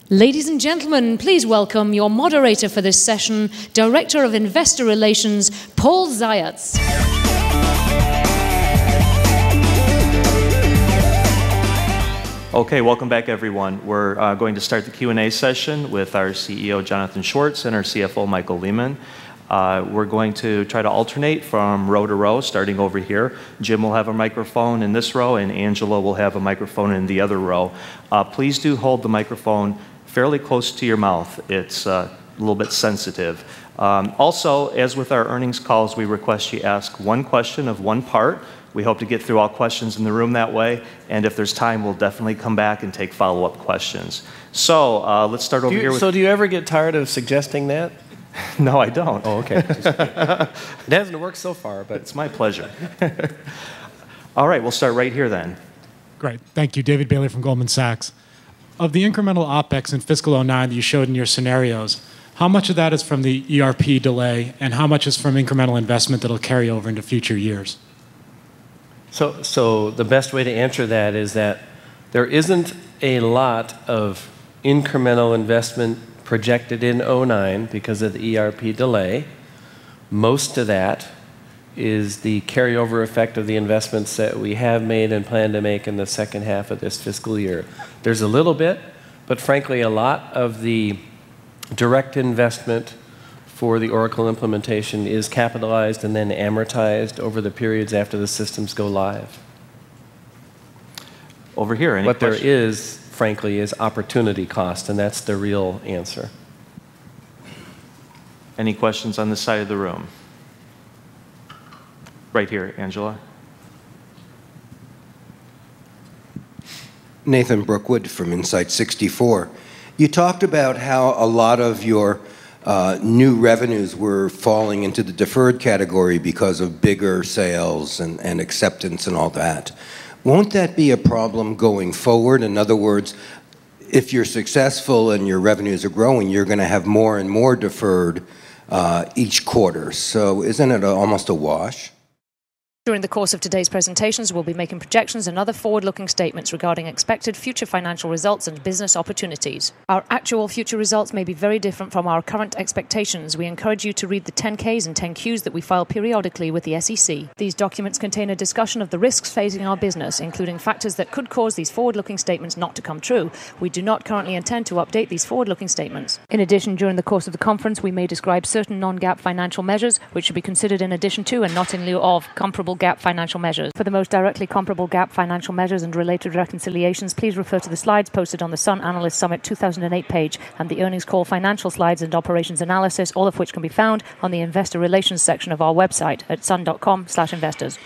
Ladies and gentlemen, please welcome your moderator for this session, Director of Investor Relations, Paul Zayats. Okay, welcome back, everyone. We're going to start the Q&A session with our CEO, Jonathan Schwartz, and our CFO, Michael Lehman. We're going to try to alternate from row to row, starting over here. Jim will have a microphone in this row, and Angela will have a microphone in the other row. Please do hold the microphone fairly close to your mouth. It's a little bit sensitive. Also, as with our earnings calls, we request you ask one question of one part. We hope to get through all questions in the room that way, and if there's time, we'll definitely come back and take follow-up questions. So let's start over here with... So do you ever get tired of suggesting that? No, I don't. Oh, okay. It hasn't worked so far, but... It's my pleasure. All right, we'll start right here then. Great. Thank you. David Bailey from Goldman Sachs. Of the incremental OPEX in fiscal 09 that you showed in your scenarios, how much of that is from the ERP delay, and how much is from incremental investment that will carry over into future years? So the best way to answer that is that there isn't a lot of incremental investment projected in 09 because of the ERP delay. Most of that is the carryover effect of the investments that we have made and plan to make in the second half of this fiscal year. There's a little bit, but frankly, a lot of the direct investment for the Oracle implementation is capitalized and then amortized over the periods after the systems go live. Over here, any What questions? there is, frankly, is opportunity cost, and that's the real answer. Any questions on this side of the room? Right here, Angela. Nathan Brookwood from Insight 64. You talked about how a lot of your new revenues were falling into the deferred category because of bigger sales and acceptance and all that. Won't that be a problem going forward? In other words, if you're successful and your revenues are growing, you're going to have more and more deferred each quarter. So isn't it almost a wash? During the course of today's presentations, we'll be making projections and other forward-looking statements regarding expected future financial results and business opportunities. Our actual future results may be very different from our current expectations. We encourage you to read the 10-Ks and 10-Qs that we file periodically with the SEC. These documents contain a discussion of the risks facing our business, including factors that could cause these forward-looking statements not to come true. We do not currently intend to update these forward-looking statements. In addition, during the course of the conference, we may describe certain non-GAAP financial measures, which should be considered in addition to and not in lieu of comparable GAAP financial measures. For the most directly comparable GAAP financial measures and related reconciliations, please refer to the slides posted on the Sun Analyst Summit 2008 page and the earnings call financial slides and operations analysis, all of which can be found on the investor relations section of our website at sun.com/investors.